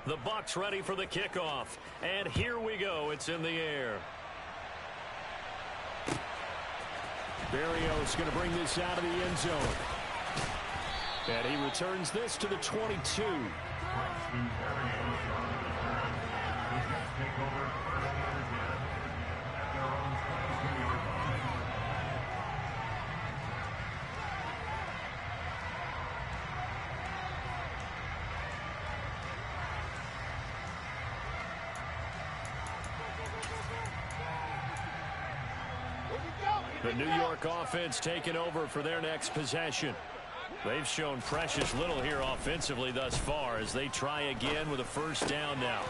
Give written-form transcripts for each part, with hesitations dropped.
The Bucs ready for the kickoff. And here we go. It's in the air. Berrios going to bring this out of the end zone. And he returns this to the 22. The New York offense taking over for their next possession. They've shown precious little here offensively thus far as they try again with a first down now.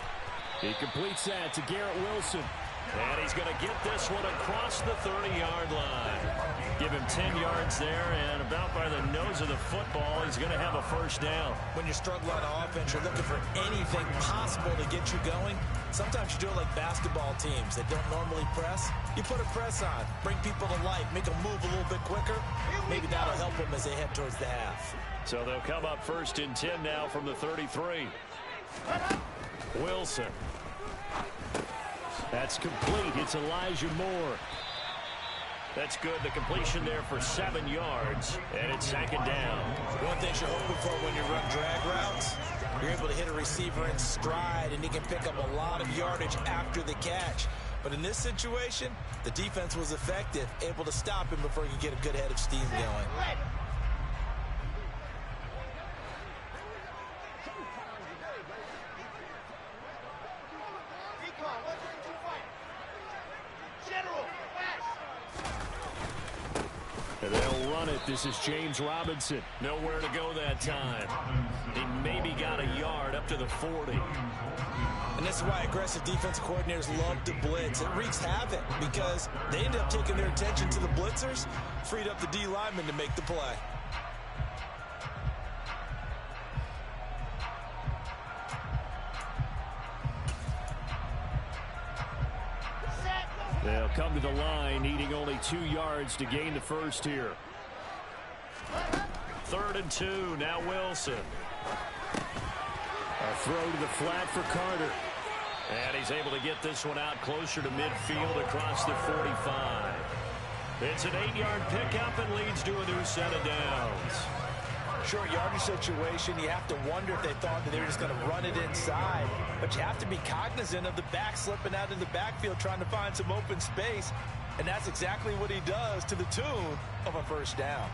He completes that to Garrett Wilson. And he's going to get this one across the 30-yard line. Give him 10 yards there, and about by the nose of the football, he's going to have a first down. When you're struggling on offense, you're looking for anything possible to get you going. Sometimes you do it like basketball teams that don't normally press. You put a press on, bring people to life, make them move a little bit quicker. Maybe that'll help them as they head towards the half. So they'll come up first and 10 now from the 33. Wilson. That's complete. It's Elijah Moore. That's good. The completion there for 7 yards, and it's second down. One thing you're hoping for when you run drag routes, you're able to hit a receiver in stride, and he can pick up a lot of yardage after the catch. But in this situation, the defense was effective, able to stop him before he could get a good head of steam going. And they'll run it. This is James Robinson. Nowhere to go that time. He maybe got a yard up to the 40. And this is why aggressive defensive coordinators love to blitz. It wreaks havoc because they end up taking their attention to the blitzers, freed up the D lineman to make the play. They'll come to the line, needing only 2 yards to gain the first here. 3rd and 2, now Wilson. A throw to the flat for Carter. And he's able to get this one out closer to midfield across the 45. It's an 8-yard pickup and leads to a new set of downs. Short yardage situation, you have to wonder if they thought that they were just going to run it inside. But you have to be cognizant of the back slipping out in the backfield trying to find some open space. And that's exactly what he does to the tune of a first down.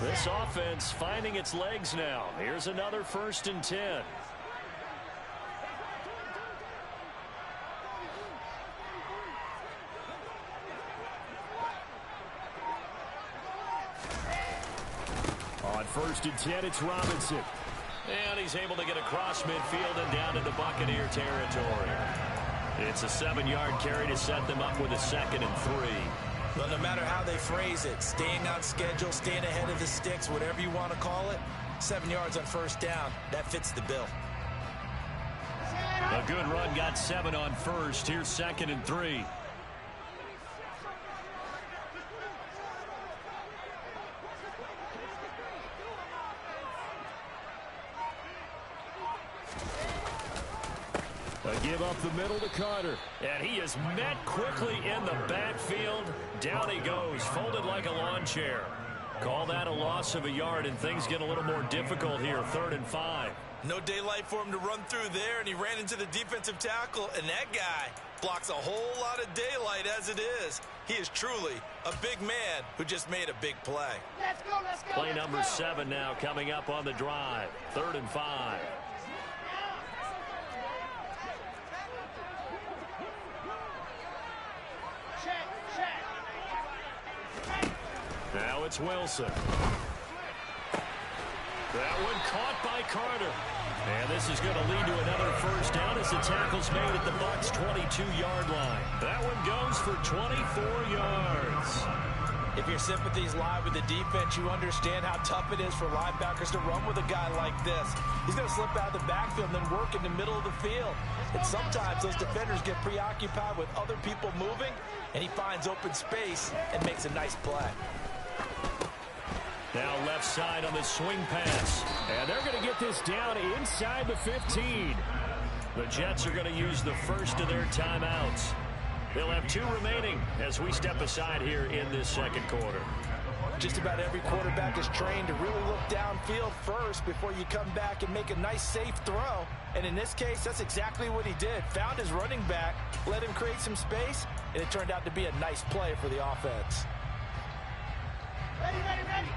This offense finding its legs now. Here's another 1st and 10. On 1st and 10, it's Robinson. And he's able to get across midfield and down into Buccaneer territory. It's a 7-yard carry to set them up with a 2nd and 3. Well, no matter how they phrase it, staying on schedule, staying ahead of the sticks, whatever you want to call it, 7 yards on first down, that fits the bill. A good run, got 7 on first. Here's 2nd and 3. A give up the middle to Carter. And he is met quickly in the backfield. Down he goes, folded like a lawn chair. Call that a loss of a yard, and things get a little more difficult here. 3rd and 5. No daylight for him to run through there, and he ran into the defensive tackle, and that guy blocks a whole lot of daylight as it is. He is truly a big man who just made a big play. Let's go, let's go, Play number 7 now coming up on the drive. 3rd and 5. Now it's Wilson. That one caught by Carter. And this is going to lead to another first down as the tackle's made at the Bucs' 22-yard line. That one goes for 24 yards. If your sympathies lie with the defense, you understand how tough it is for linebackers to run with a guy like this. He's going to slip out of the backfield and then work in the middle of the field. And sometimes those defenders get preoccupied with other people moving, and he finds open space and makes a nice play. Now left side on the swing pass. And they're going to get this down inside the 15. The Jets are going to use the first of their timeouts. They'll have 2 remaining as we step aside here in this second quarter. Just about every quarterback is trained to really look downfield first before you come back and make a nice, safe throw. And in this case, that's exactly what he did. Found his running back, let him create some space, and it turned out to be a nice play for the offense. Ready, ready, ready.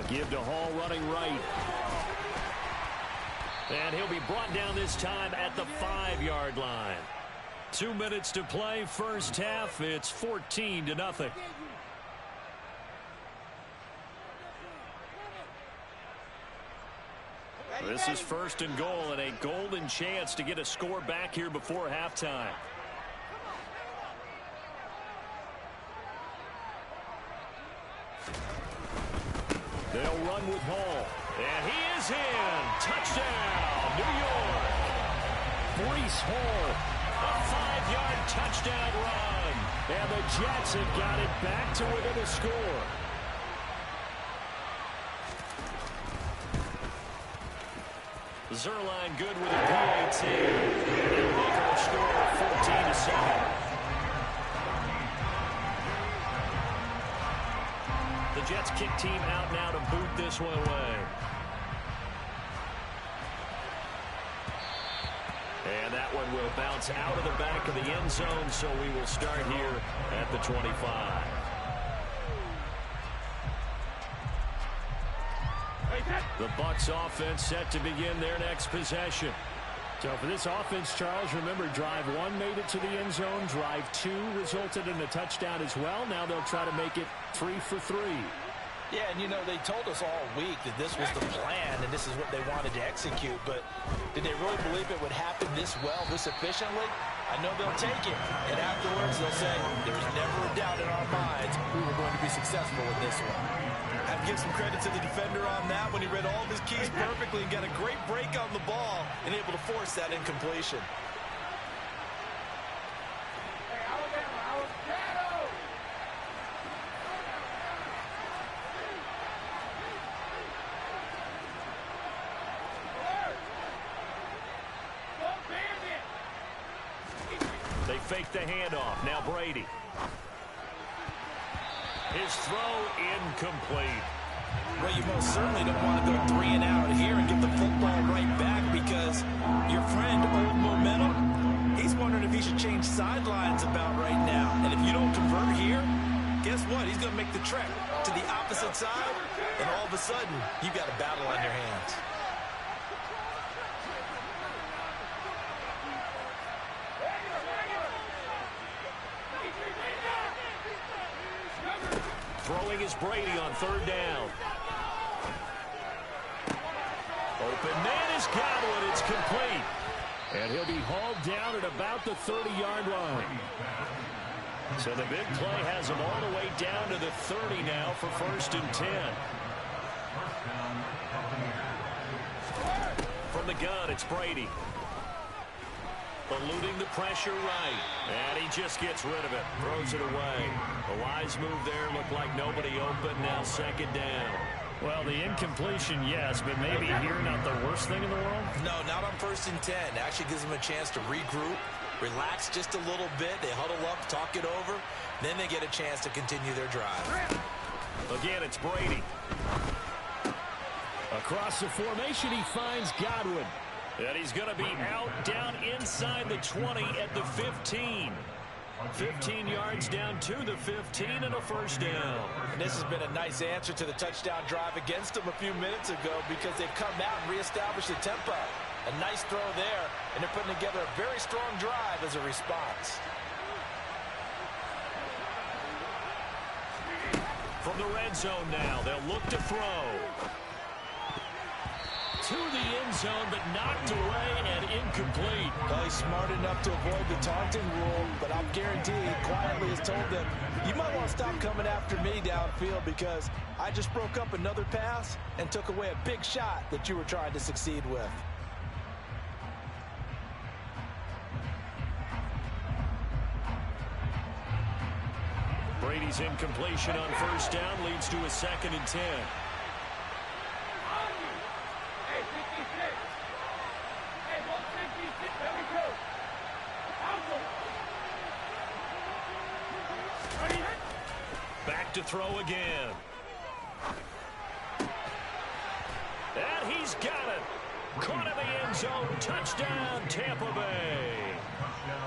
Give to Hall running right. And he'll be brought down this time at the 5-yard line. 2 minutes to play, first half. It's 14-0. This is first and goal, and a golden chance to get a score back here before halftime. They'll run with Hall. And he is in. Touchdown, New York. Breece Hall, a 5-yard touchdown run. And the Jets have got it back to within a score. Zerline good with a PAT. They'll make our score 14-7. The Jets kick team out now to boot this one away. And that one will bounce out of the back of the end zone, so we will start here at the 25. The Bucs offense set to begin their next possession. So for this offense, Charles, remember, drive 1 made it to the end zone. Drive 2 resulted in a touchdown as well. Now they'll try to make it 3 for 3. Yeah, and you know, they told us all week that this was the plan and this is what they wanted to execute, but did they really believe it would happen this well, this efficiently? I know they'll take it, and afterwards they'll say, there's never a doubt in our minds we were going to be successful with this one. I have to give some credit to the defender on that when he read all of his keys perfectly and got a great break on the ball and able to force that incompletion. They fake the handoff. Now Brady. His throw incomplete. Well, you most certainly don't want to go 3 and out here and get the football right back because your friend, Old Momentum, he's wondering if he should change sidelines about right now. And if you don't convert here, guess what? He's going to make the trek to the opposite side, and all of a sudden, you've got a battle on your hands. Throwing is Brady on 3rd down. Open man is Godwin. It's complete. And he'll be hauled down at about the 30-yard line. So the big play has him all the way down to the 30 now for 1st and 10. From the gun, it's Brady. Eluding the pressure right. And he just gets rid of it. Throws it away. A wise move there. Looked like nobody open. Now 2nd down. Well, the incompletion, yes, but maybe here not the worst thing in the world? No, not on 1st and 10. Actually gives them a chance to regroup, relax just a little bit. They huddle up, talk it over. Then they get a chance to continue their drive. Again, it's Brady. Across the formation, he finds Godwin. And he's going to be out down inside the 20 at the 15. 15 yards down to the 15 and a 1st down. And this has been a nice answer to the touchdown drive against them a few minutes ago because they've come out and reestablished the tempo. A nice throw there, and they're putting together a very strong drive as a response. From the red zone now, they'll look to throw. To the end zone, but knocked away and incomplete. Well, he's smart enough to avoid the taunting rule, but I'm guaranteed quietly has told them, you might want to stop coming after me downfield because I just broke up another pass and took away a big shot that you were trying to succeed with. Brady's incompletion on first down leads to a 2nd and 10. Back to throw again. And he's got it. Caught in the end zone. Touchdown, Tampa Bay.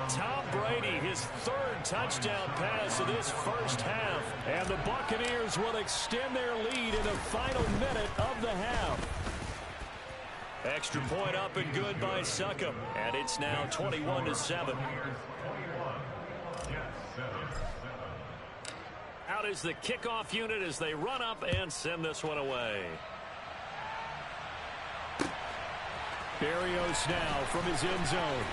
Tom Brady, his 3rd touchdown pass of this first half. And the Buccaneers will extend their lead in the final minute of the half. Extra point up and good by Succop. And it's now 21-7. Out is the kickoff unit as they run up and send this one away. Berrios now from his end zone.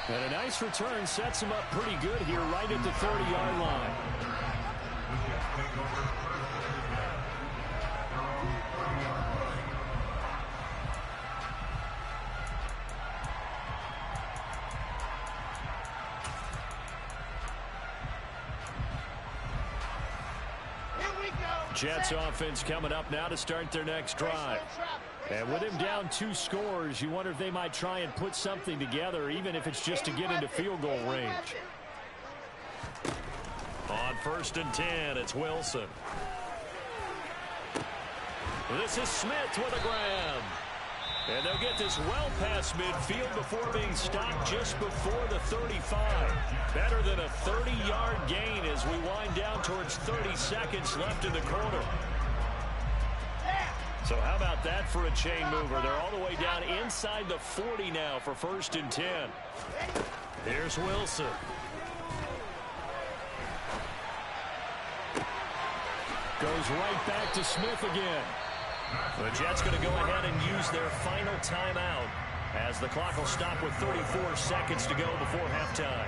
And a nice return sets him up pretty good here right at the 30-yard line. Jets offense coming up now to start their next drive. And with him down 2 scores, you wonder if they might try and put something together, even if it's just to get into field goal range. On 1st and 10, it's Wilson. This is Smith with a grab. And they'll get this well past midfield before being stopped just before the 35. Better than a 30-yard gain as we wind down towards 30 seconds left in the quarter. So how about that for a chain mover? They're all the way down inside the 40 now for 1st and 10. Here's Wilson. Goes right back to Smith again. The Jets going to go ahead and use their final timeout as the clock will stop with 34 seconds to go before halftime.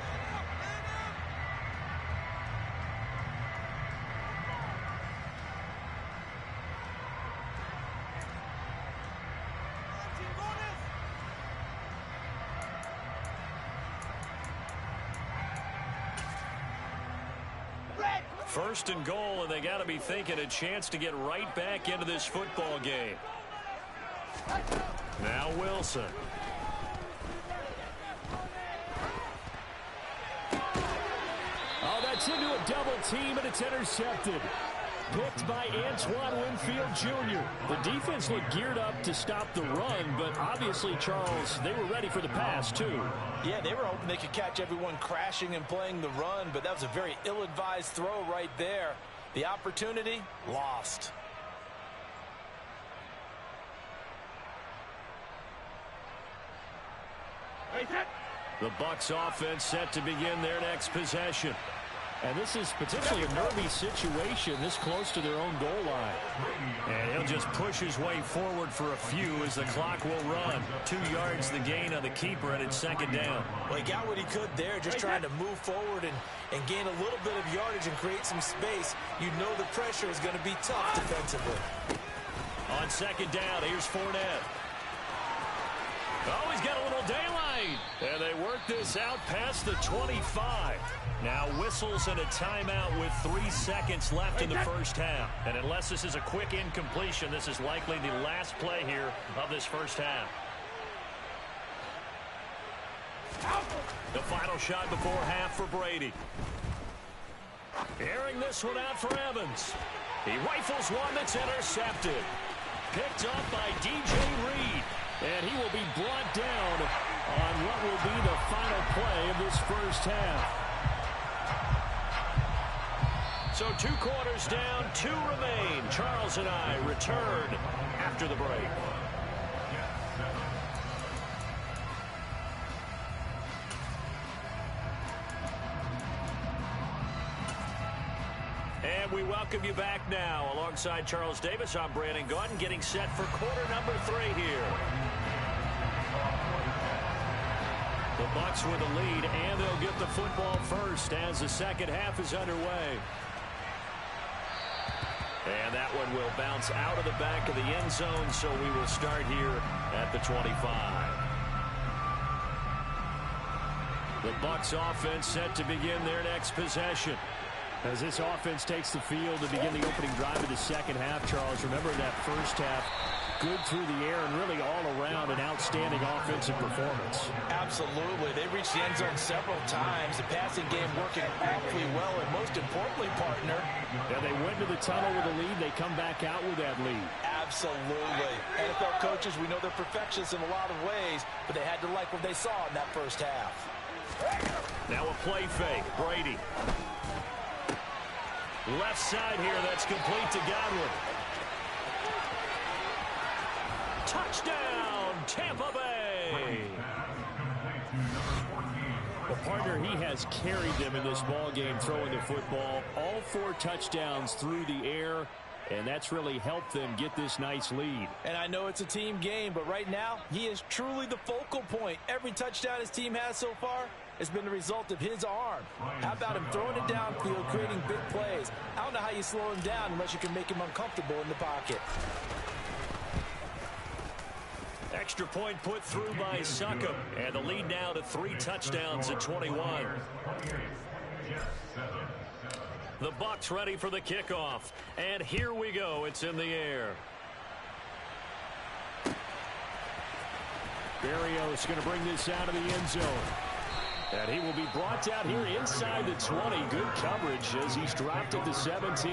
First and goal, and they got to be thinking a chance to get right back into this football game. Now Wilson. Oh, that's into a double team, and it's intercepted. Picked by Antoine Winfield Jr. The defense looked geared up to stop the run, but obviously, Charles, they were ready for the pass, too. Yeah, they were hoping they could catch everyone crashing and playing the run, but that was a very ill-advised throw right there. The opportunity, lost. The Bucs offense set to begin their next possession. And this is potentially a nervy situation this close to their own goal line. And he'll just push his way forward for a few as the clock will run. 2 yards the gain on the keeper, and it's 2nd down. Well, he got what he could there, just trying to move forward and gain a little bit of yardage and create some space. You know the pressure is going to be tough defensively. On 2nd down, here's Fournette. Oh, he's got a little daylight. And they work this out past the 25. Now whistles and a timeout with 3 seconds left in the first half. And unless this is a quick incompletion, this is likely the last play here of this first half. The final shot before half for Brady. Airing this one out for Evans. He rifles one that's intercepted. Picked up by DJ Reed. And he will be brought down on what will be the final play of this first half. So 2 quarters down, 2 remain. Charles and I return after the break. And we welcome you back now. Alongside Charles Davis, I'm Brandon Gaudin, getting set for quarter number 3 here. The Bucs with the lead, and they'll get the football first as the second half is underway. And that one will bounce out of the back of the end zone, so we will start here at the 25. The Bucs offense set to begin their next possession. As this offense takes the field to begin the opening drive of the second half, Charles, remember that first half, good through the air and really all around an outstanding offensive performance. Absolutely. They reached the end zone several times. The passing game working awfully well, and most importantly, partner. Yeah, they went to the tunnel with a lead. They come back out with that lead. Absolutely. NFL coaches, we know they're perfectionists in a lot of ways, but they had to like what they saw in that first half. Now a play fake. Brady. Left side here, that's complete to Godwin. Touchdown, Tampa Bay. Well, partner, he has carried them in this ball game throwing the football. All 4 touchdowns through the air, and that's really helped them get this nice lead. And I know it's a team game, but right now, he is truly the focal point. Every touchdown his team has so far has been the result of his arm. How about him throwing it downfield, creating big plays? I don't know how you slow him down unless you can make him uncomfortable in the pocket. Extra point put through by Succop, and the lead now to 3 touchdowns at 21. The Bucs ready for the kickoff, and here we go. It's in the air. Berrios going to bring this out of the end zone. And he will be brought down here inside the 20. Good coverage as he's dropped at the 17.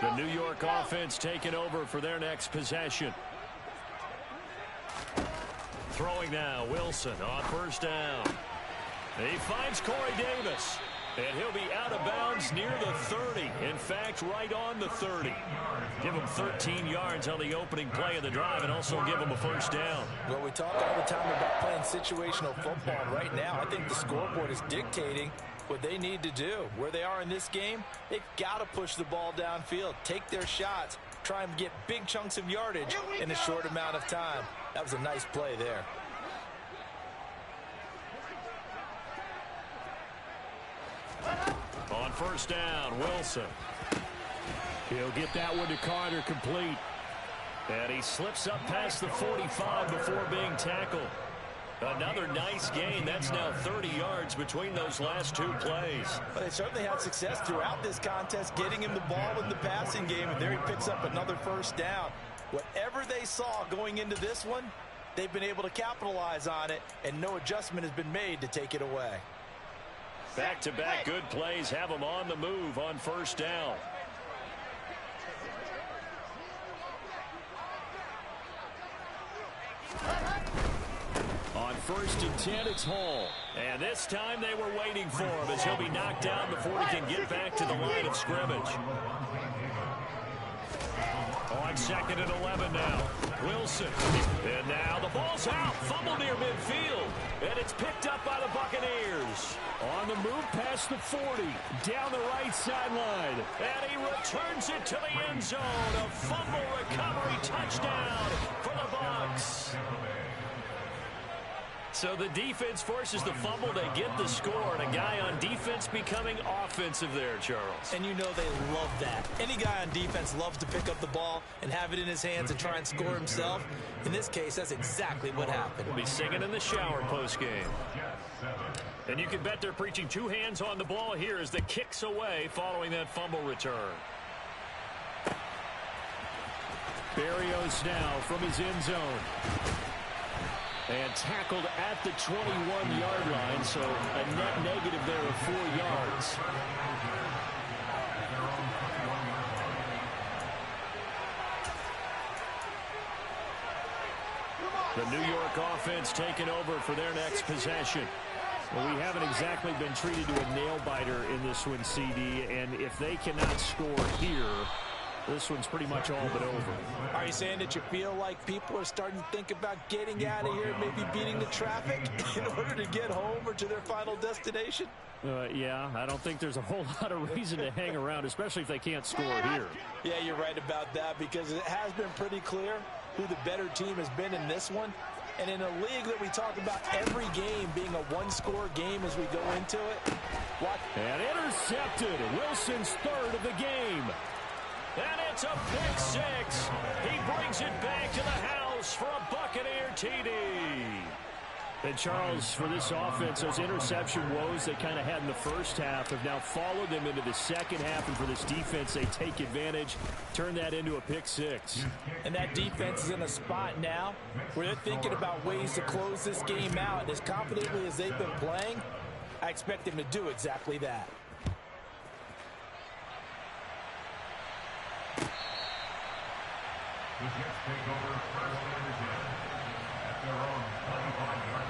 The New York offense taking over for their next possession. Throwing now, Wilson on first down. He finds Corey Davis, and he'll be out of bounds near the 30. In fact, right on the 30. Give him 13 yards on the opening play of the drive and also give him a first down. Well, we talk all the time about playing situational football. Right now, I think the scoreboard is dictating what they need to do. Where they are in this game, they've got to push the ball downfield, take their shots, try and get big chunks of yardage in a short amount of time. That was a nice play there. On first down, Wilson. He'll get that one to Carter, complete. And he slips up past the 45 before being tackled. Another nice gain. That's now 30 yards between those last 2 plays. But they certainly had success throughout this contest, getting him the ball in the passing game, and there he picks up another first down. Whatever they saw going into this one, they've been able to capitalize on it, and no adjustment has been made to take it away. Back-to-back good plays have them on the move on first down. On first and 10, it's Hall. And this time they were waiting for him as he'll be knocked down before he can get back to the line of scrimmage. On second and 11 now. Wilson. And now the ball's out. Fumble near midfield. And it's picked up by the Buccaneers. On the move past the 40. Down the right sideline. And he returns it to the end zone. A fumble recovery touchdown for the Bucs. So the defense forces the fumble. They get the score, and a guy on defense becoming offensive there, Charles. And you know they love that. Any guy on defense loves to pick up the ball and have it in his hands and try and score himself. In this case, that's exactly what happened. He'll be singing in the shower postgame. And you can bet they're preaching 2 hands on the ball here as the kick's away following that fumble return. Berrios now from his end zone. And tackled at the 21-yard line, so a net negative there of 4 yards. The New York offense taking over for their next possession. Well, we haven't exactly been treated to a nail-biter in this one, CD, and if they cannot score here, this one's pretty much all but over. Are you saying that you feel like people are starting to think about getting out of here, maybe beating the traffic in order to get home or to their final destination? Yeah, I don't think there's a whole lot of reason to hang around, especially if they can't score here. Yeah, you're right about that, because it has been pretty clear who the better team has been in this one. And in a league that we talk about every game being a one-score game as we go into it, And intercepted. Wilson's third of the game. And it's a pick six. He brings it back to the house for a Buccaneer TD. And Charles, for this offense, those interception woes they kind of had in the first half have now followed them into the second half. And for this defense, they take advantage, turn that into a pick six. And that defense is in a spot now where they're thinking about ways to close this game out. And as confidently as they've been playing, I expect them to do exactly that. The Jets take over first and 10 at their own 25-yard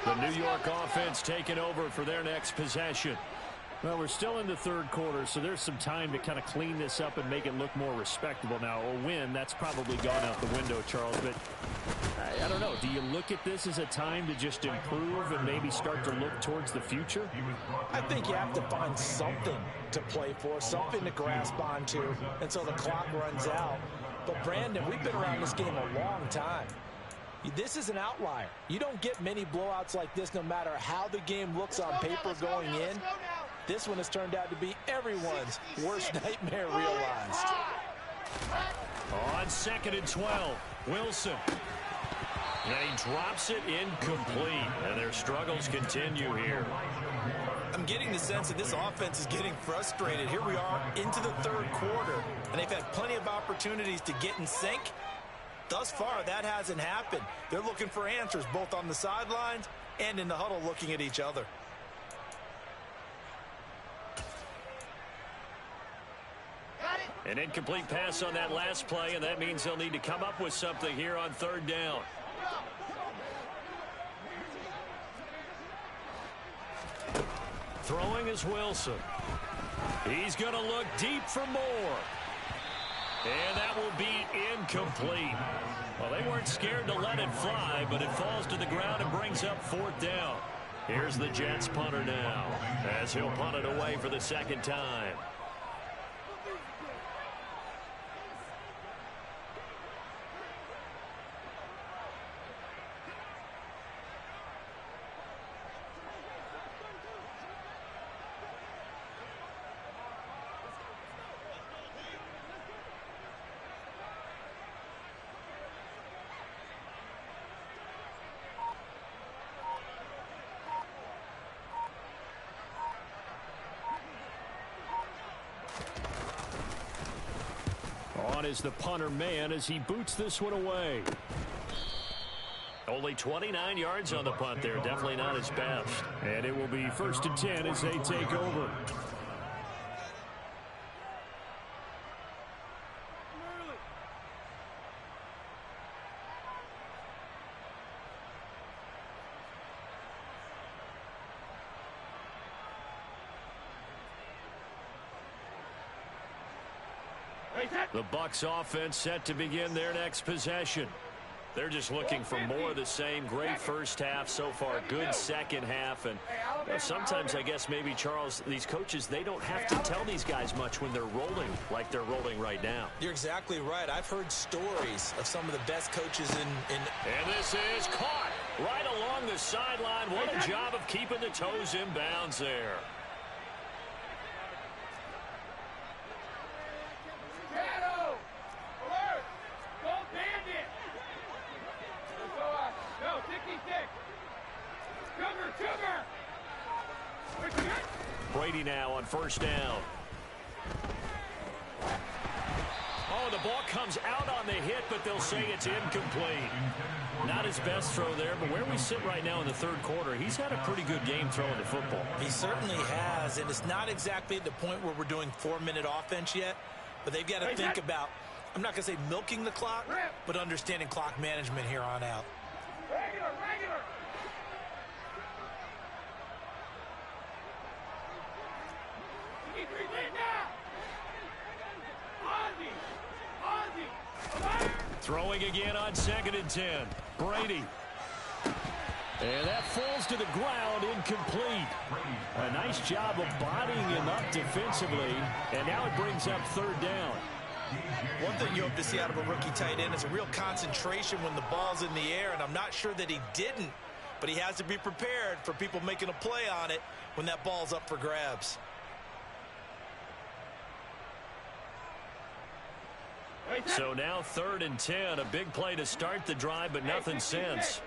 line. The New York offense taking over for their next possession. Well, we're still in the third quarter, so there's some time to kind of clean this up and make it look more respectable. Now, a win, that's probably gone out the window, Charles, but I don't know. Do you look at this as a time to just improve and maybe start to look towards the future? I think you have to find something to play for, something to grasp onto until the clock runs out. But, Brandon, we've been around this game a long time. This is an outlier. You don't get many blowouts like this no matter how the game looks on paper going in. This one has turned out to be everyone's worst nightmare realized. On 2nd and 12, Wilson. And he drops it incomplete. And their struggles continue here. I'm getting the sense that this offense is getting frustrated. Here we are into the third quarter, and they've had plenty of opportunities to get in sync. Thus far, that hasn't happened. They're looking for answers both on the sidelines and in the huddle looking at each other. An incomplete pass on that last play, and that means they'll need to come up with something here on third down. Throwing is Wilson. He's going to look deep for more. And that will be incomplete. Well, they weren't scared to let it fly, but it falls to the ground and brings up fourth down. Here's the Jets punter now, as he'll punt it away for the second time. On is the punter man as he boots this one away. Only 29 yards on the punt there. Definitely not his best. And it will be 1st and 10 as they take over. The Bucs offense set to begin their next possession. They're just looking for more of the same. Great first half so far. Good second half. And sometimes, I guess, maybe, Charles, these coaches, they don't have to tell these guys much when they're rolling like they're rolling right now. You're exactly right. I've heard stories of some of the best coaches in... And this is caught right along the sideline. What a job of keeping the toes in bounds there. Brady now on first down. Oh, the ball comes out on the hit, but they'll say it's incomplete. Not his best throw there, but where we sit right now in the third quarter, he's had a pretty good game throwing the football. He certainly has, and it's not exactly at the point where we're doing 4-minute offense yet, but they've got to think about, I'm not going to say milking the clock, but understanding clock management here on out. Regular. Throwing again on 2nd and 10. Brady. And that falls to the ground, incomplete. A nice job of bodying him up defensively, and now it brings up third down. One thing you hope to see out of a rookie tight end is a real concentration when the ball's in the air, and I'm not sure that he didn't, but he has to be prepared for people making a play on it when that ball's up for grabs. So now 3rd and 10, a big play to start the drive, but nothing since.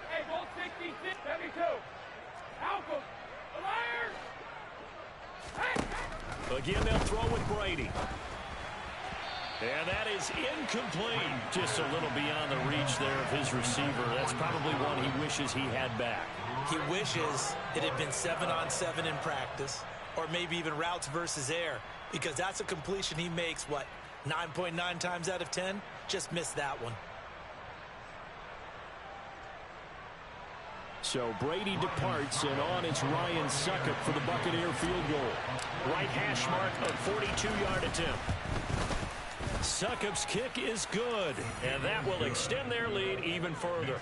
Hey, ball 60, 72. Malcolm, the Lions. Again, they'll throw with Brady. And that is incomplete. Just a little beyond the reach there of his receiver. That's probably one he wishes he had back. He wishes it had been 7-on-7 in practice, or maybe even routes versus air, because that's a completion he makes, 9.9 times out of 10? Just missed that one. So Brady departs, and on it's Ryan Succop for the Buccaneer field goal. Right hash mark of 42-yard attempt. Succop's kick is good, and that will extend their lead even further.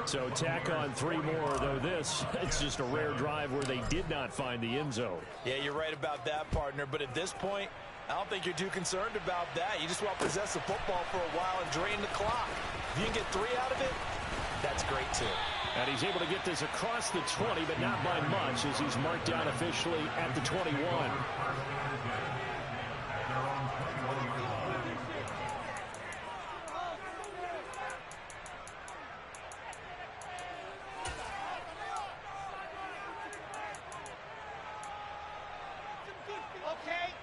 So tack on 3 more, though it's just a rare drive where they did not find the end zone. Yeah, you're right about that, partner, but at this point, I don't think you're too concerned about that. You just want to possess the football for a while and drain the clock. If you can get 3 out of it, that's great, too. And he's able to get this across the 20, but not by much, as he's marked down officially at the 21.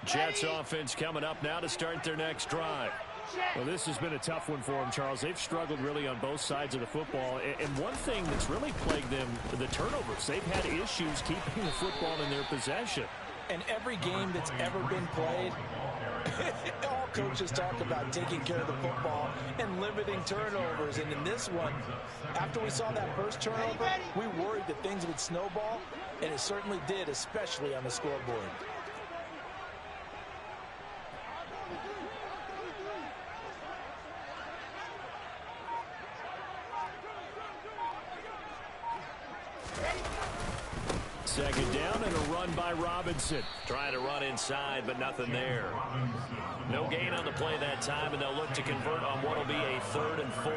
Jets offense coming up now to start their next drive. Well, this has been a tough one for them, Charles. They've struggled really on both sides of the football. And one thing that's really plagued them, the turnovers. They've had issues keeping the football in their possession. And every game that's ever been played, all coaches talk about taking care of the football and limiting turnovers. And in this one, after we saw that first turnover, we worried that things would snowball, and it certainly did, especially on the scoreboard. Second down and a run by Robinson. Trying to run inside, but nothing there. No gain on the play that time, and they'll look to convert on what will be a 3rd and 4.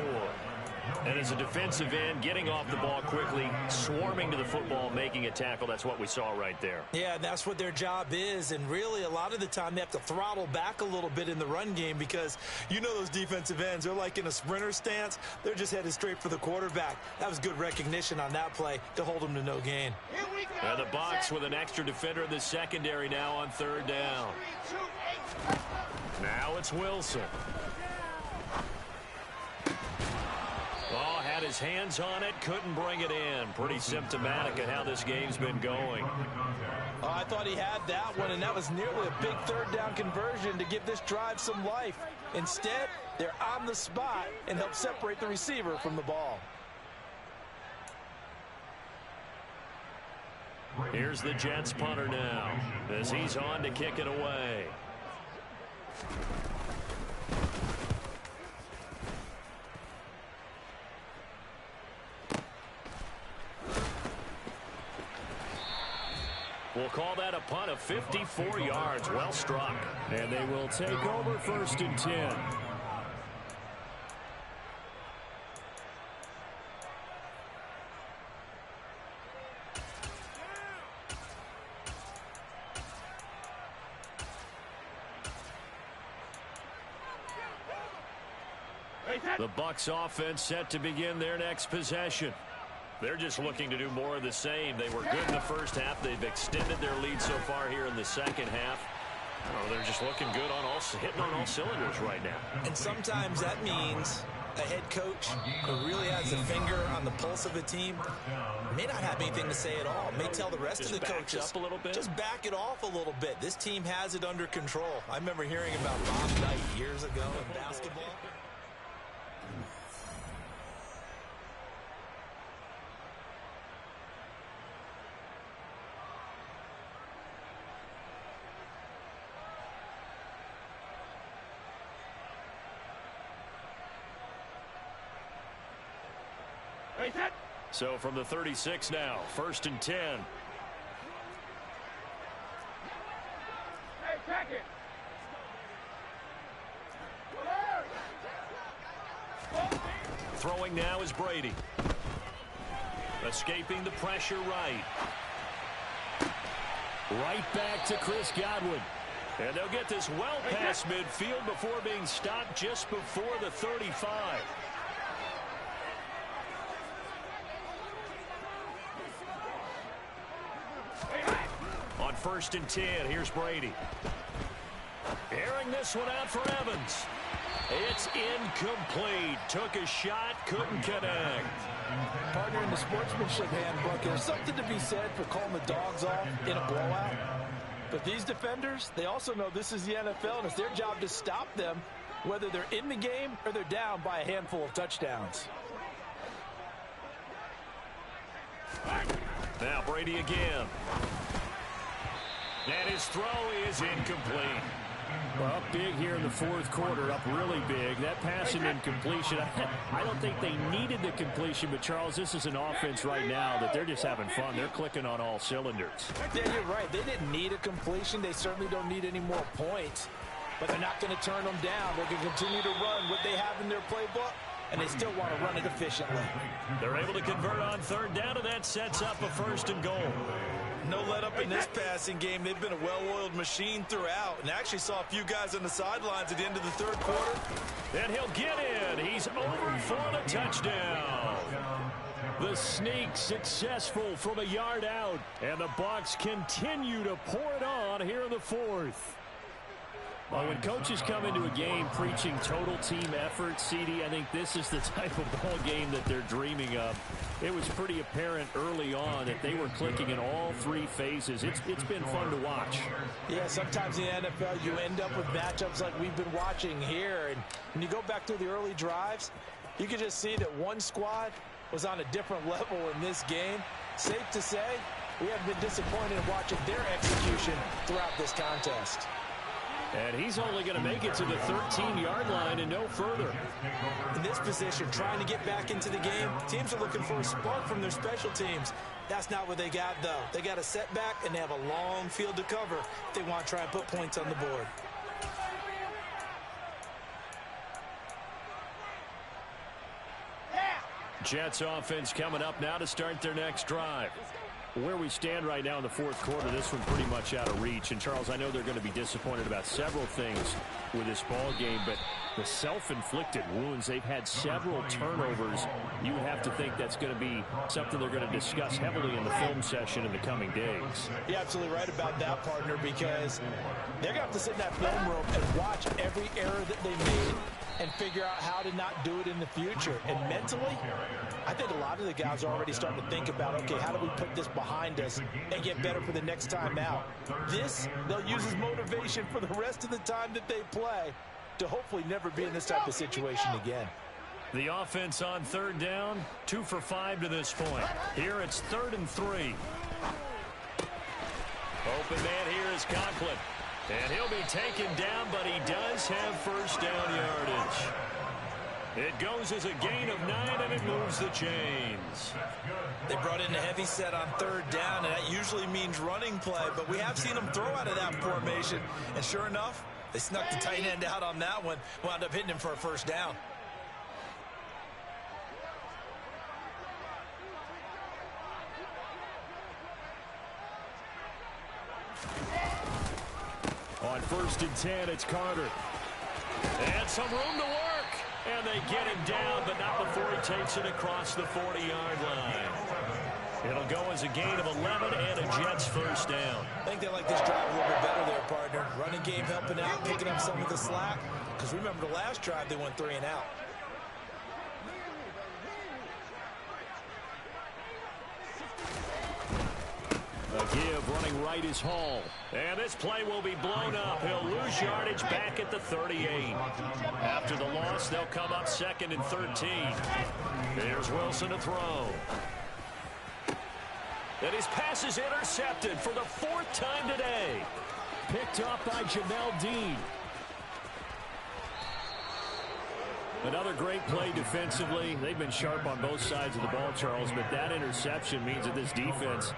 And as a defensive end, getting off the ball quickly, swarming to the football, making a tackle, that's what we saw right there. Yeah, that's what their job is, and really a lot of the time they have to throttle back a little bit in the run game because you know those defensive ends, they're like in a sprinter stance. They're just headed straight for the quarterback. That was good recognition on that play to hold them to no gain. And the Bucs with an extra defender in the secondary now on 3rd down. Now it's Wilson. Oh, had his hands on it, couldn't bring it in. Pretty symptomatic of how this game's been going. Oh, I thought he had that one, and that was nearly a big 3rd down conversion to give this drive some life. Instead, they're on the spot and help separate the receiver from the ball. Here's the Jets punter now as he's on to kick it away. We'll call that a punt of 54 yards. Well struck. And they will take over 1st and 10. The Bucs offense set to begin their next possession. They're just looking to do more of the same. They were good in the first half. They've extended their lead so far here in the second half. Oh, they're just looking good on hitting on all cylinders right now. And sometimes that means a head coach who really has a finger on the pulse of a team may not have anything to say at all. May tell the rest of the coaches up a little bit. Just back it off a little bit. This team has it under control. I remember hearing about Bob Knight years ago in basketball. Hey, set. So from the 36 now, 1st and 10. Hey, check it. Throwing now is Brady. Escaping the pressure right. Right back to Chris Godwin. And they'll get this well past midfield before being stopped just before the 35. On 1st and 10, here's Brady. Airing this one out for Evans. It's incomplete. Took a shot, couldn't connect. Partner, in the sportsmanship handbook, there's something to be said for calling the dogs off in a blowout. But these defenders, they also know this is the NFL, and it's their job to stop them, whether they're in the game or they're down by a handful of touchdowns. Now Brady again. And his throw is incomplete. Well, up big here in the 4th quarter, up really big. That pass and incompletion, I don't think they needed the completion, but Charles, this is an offense right now that they're just having fun. They're clicking on all cylinders. Yeah, you're right. They didn't need a completion. They certainly don't need any more points, but they're not going to turn them down. They're going to continue to run what they have in their playbook, and they still want to run it efficiently. They're able to convert on 3rd down, and that sets up a 1st and goal. No let up in this passing game. They've been a well-oiled machine throughout, and actually saw a few guys on the sidelines at the end of the 3rd quarter. And he'll get in. He's over for the touchdown. The sneak successful from a yard out, and the Bucs continue to pour it on here in the 4th. Well, when coaches come into a game preaching total team effort, CD, I think this is the type of ball game that they're dreaming of. It was pretty apparent early on that they were clicking in all 3 phases. It's been fun to watch. Yeah, sometimes in the NFL you end up with matchups like we've been watching here. And when you go back through the early drives, you can just see that one squad was on a different level in this game. Safe to say, we haven't been disappointed in watching their execution throughout this contest. And he's only going to make it to the 13-yard line and no further. In this position, trying to get back into the game, teams are looking for a spark from their special teams. That's not what they got, though. They got a setback, and they have a long field to cover if they want to try and put points on the board. Jets offense coming up now to start their next drive. Where we stand right now in the 4th quarter, this one pretty much out of reach. And, Charles, I know they're going to be disappointed about several things with this ball game, but the self-inflicted wounds, they've had several turnovers. You have to think that's going to be something they're going to discuss heavily in the film session in the coming days. You're absolutely right about that, partner, because they're going to have to sit in that film room and watch every error that they made and figure out how to not do it in the future. And mentally, I think a lot of the guys are already starting to think about, okay, how do we put this behind us and get better for the next time out? This, they'll use as motivation for the rest of the time that they play to hopefully never be in this type of situation again. The offense on 3rd down, 2 for 5 to this point. Here it's 3rd and 3. Open man here is Conklin. And he'll be taken down, but he does have 1st down yardage. It goes as a gain of 9, and it moves the chains. They brought in a heavy set on 3rd down, and that usually means running play, but we have seen them throw out of that formation. And sure enough, they snuck the tight end out on that one, wound up hitting him for a 1st down. On 1st and 10, it's Carter. And some room to work. And they get him down, but not before he takes it across the 40-yard line. It'll go as a gain of 11 and a Jets 1st down. I think they like this drive a little bit better there, partner. Running game helping out, picking up some of the slack. Because remember the last drive, they went 3 and out. A give, running right is Hall. And this play will be blown up. He'll lose yardage back at the 38. After the loss, they'll come up 2nd and 13. Here's Wilson to throw. And his pass is intercepted for the 4th time today. Picked up by Jamel Dean. Another great play defensively. They've been sharp on both sides of the ball, Charles, but that interception means that this defense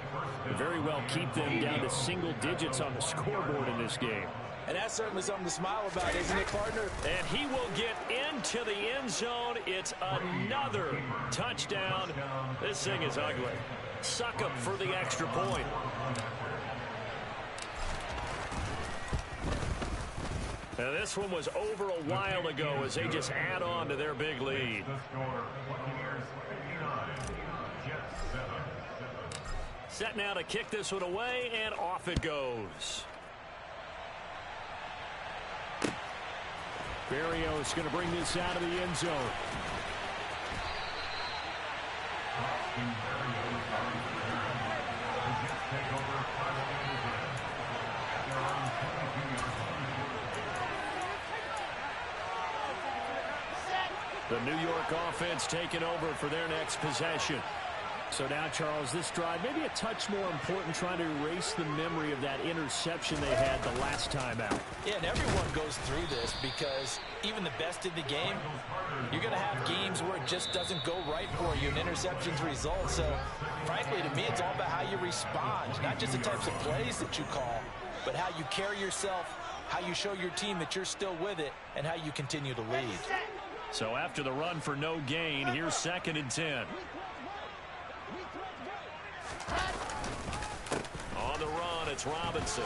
will very well keep them down to single digits on the scoreboard in this game. And that's certainly something to smile about, isn't it, partner? And he will get into the end zone. It's another touchdown. This thing is ugly. Suck up for the extra point. Now, this one was over a while ago as they just add on to their big lead. Set now to kick this one away, and off it goes. Barrios going to bring this out of the end zone. The New York offense taking over for their next possession. So now, Charles, this drive maybe a touch more important, trying to erase the memory of that interception they had the last time out. Yeah, and everyone goes through this because even the best in the game, you're going to have games where it just doesn't go right for you, and interceptions result. So, frankly, to me, it's all about how you respond, not just the types of plays that you call, but how you carry yourself, how you show your team that you're still with it, and how you continue to lead. So after the run for no gain, here's 2nd and 10. On the run, it's Robinson.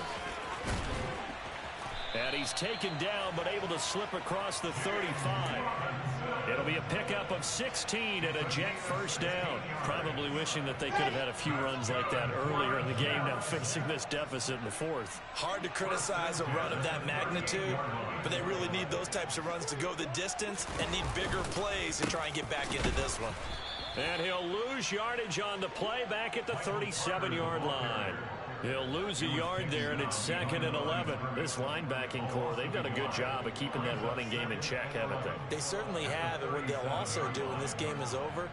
And he's taken down, but able to slip across the 35. It'll be a pickup of 16 and a Jet first down. Probably wishing that they could have had a few runs like that earlier in the game, now facing this deficit in the 4th. Hard to criticize a run of that magnitude, but they really need those types of runs to go the distance and need bigger plays to try and get back into this one. And he'll lose yardage on the play back at the 37-yard line. He'll lose a yard there, and it's 2nd and 11. This linebacking core, they've done a good job of keeping that running game in check, haven't they? They certainly have, and what they'll also do when this game is over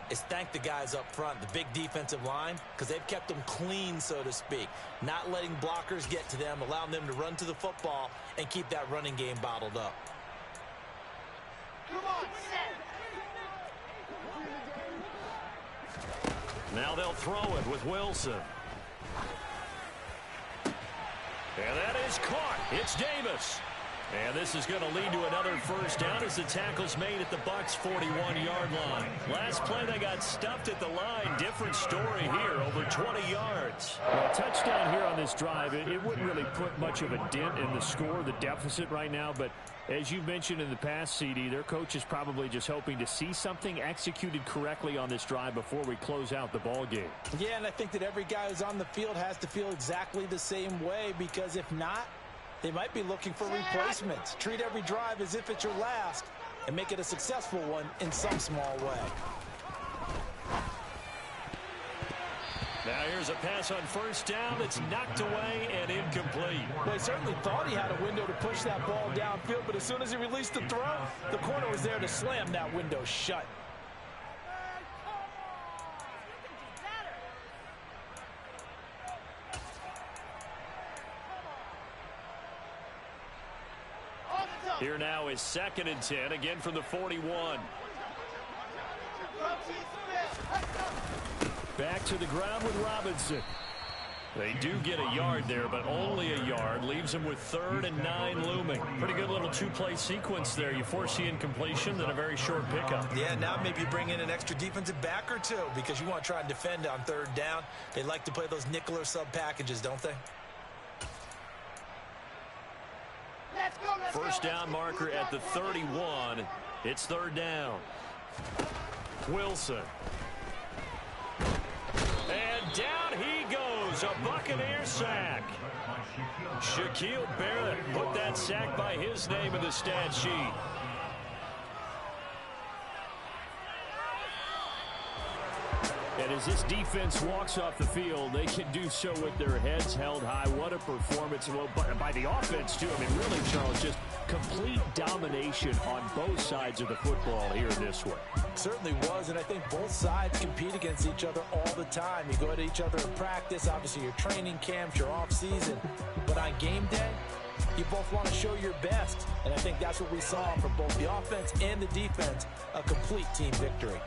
is thank the guys up front, the big defensive line, because they've kept them clean, so to speak, not letting blockers get to them, allowing them to run to the football and keep that running game bottled up. Come on, set. Now they'll throw it with Wilson. And that is caught. It's Davis. And this is going to lead to another first down as the tackle's made at the Bucs' 41-yard line. Last play, they got stuffed at the line. Different story here, over 20 yards. Well, a touchdown here on this drive, it wouldn't really put much of a dent in the score, the deficit right now. But as you mentioned in the past, CD, their coach is probably just hoping to see something executed correctly on this drive before we close out the ball game. Yeah, and I think that every guy who's on the field has to feel exactly the same way, because if not, they might be looking for replacements. Treat every drive as if it's your last and make it a successful one in some small way. Now here's a pass on first down that's knocked away and incomplete. Well, he certainly thought he had a window to push that ball downfield, but as soon as he released the throw, the corner was there to slam that window shut. Here now is 2nd and 10, again from the 41. Back to the ground with Robinson. They do get a yard there, but only a yard. Leaves them with 3rd and 9 looming. Pretty good little two-play sequence there. You force the incompletion, then a very short pickup. Yeah, now maybe you bring in an extra defensive back or two because you want to try and defend on 3rd down. They like to play those nickel or sub packages, don't they? First down marker at the 31. It's 3rd down. Wilson. And down he goes. A Buccaneer sack. Shaquille Barrett put that sack by his name in the stat sheet. And as this defense walks off the field, they can do so with their heads held high. What a performance. Well, by the offense, too. I mean, really, Charles, just complete domination on both sides of the football here this way. Certainly was, and I think both sides compete against each other all the time. You go at each other in practice, obviously your training camps, your off season. But on game day, You both want to show your best, and I think that's what we saw from both the offense and the defense, a complete team victory.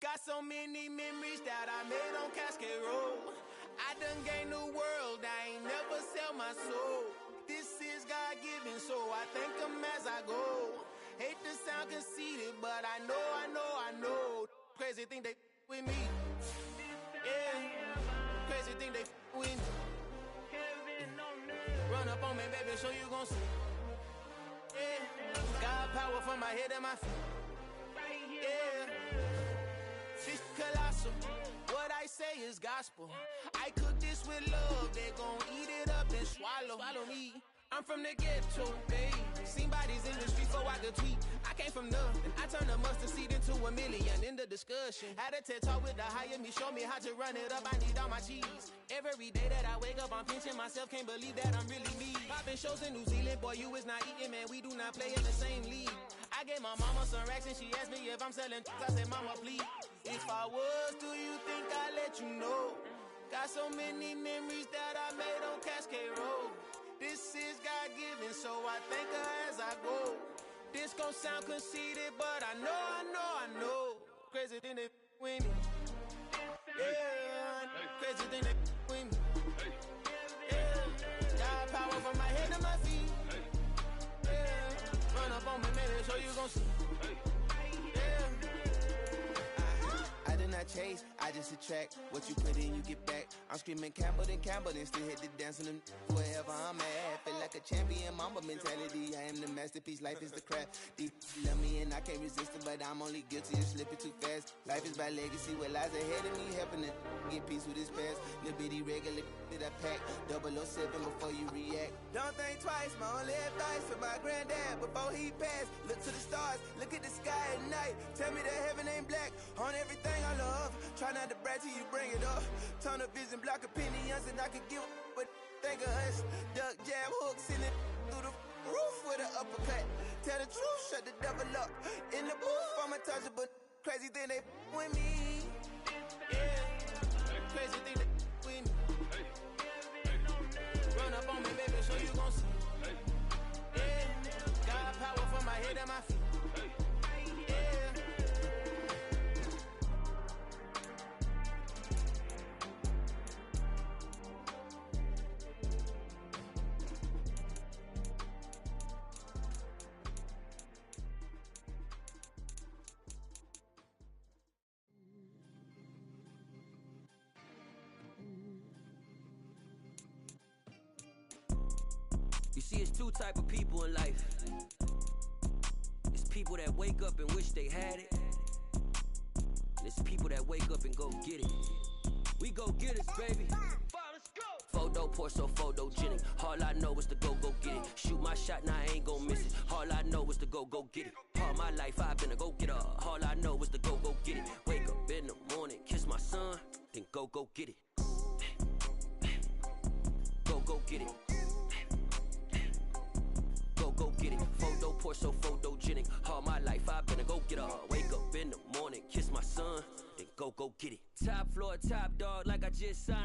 Got so many memories that I made on Cascade Road. I done gained the world, I ain't never sell my soul. This is God-given, so I thank him as I go. Hate to sound conceited, but I know. Crazy thing they with me. Yeah, crazy thing they with me. Run up on me, baby, so you gon' see. Yeah, God power from my head and my feet. Yeah. This colossal, what I say is gospel. I cook this with love, they gon' eat it up and swallow me. I'm from the ghetto, babe. Seen bodies in the street so I could tweet. I came from nothing, I turned a mustard seed into a million. In the discussion, had a TED talk with the higher me, show me how to run it up, I need all my cheese. Every day that I wake up, I'm pinching myself, can't believe that I'm really me. Popping shows in New Zealand, boy, you is not eating, man, we do not play in the same league. I gave my mama some racks and she asked me if I'm selling, I said, mama, please. If I was, do you think I'd let you know? Got so many memories that I made on Cascade Road. This is God-given, so I thank her as I go. This gon' sound conceited, but I know. Crazy thing they with me. Yeah, crazy thing they with me. Yeah, God power from my head to my feet. Yeah, run up on me, maybe, so you gon' see. I did not chase, I just attract. What you put in, you get back. I'm screaming Campbell, then still hit the dance and wherever I'm at. Feel like a champion, mamba mentality. I am the masterpiece, life is the craft. Deep love me and I can't resist it, but I'm only guilty of slipping too fast. Life is by legacy, what lies ahead of me, helping to get peace with this past. Little bitty regular that I pack, 007 before you react. Don't think twice, my only advice for my granddad before he passed. Look to the stars, look at the sky at night. Tell me that heaven ain't black on everything I love. Try not to brag till you bring it up. Turn the vision, block opinions, and I can give but think of us. Duck, jab, hooks in it through the roof with an uppercut. Tell the truth, shut the devil up. In the booth, I'm untouchable. Crazy thing they with me. Yeah, crazy thing they with me. Run up on me, baby, so you gon' see. Yeah, God power from my head and my feet. You see, it's two type of people in life. It's people that wake up and wish they had it. And it's people that wake up and go get it. We go get it, baby. Photo poor, so photogenic. All I know is to go get it. Shoot my shot, now I ain't gon' miss it. All I know is to go get it. All my life I've been a go-getter. All I know is to go get it. Wake up in the morning, kiss my son, then go get it. Go get it. get it. Photo poor, so photogenic. All my life I've been a go-getter. Wake up in the morning, kiss my son, then go get it. Top floor, top dog, like I just signed.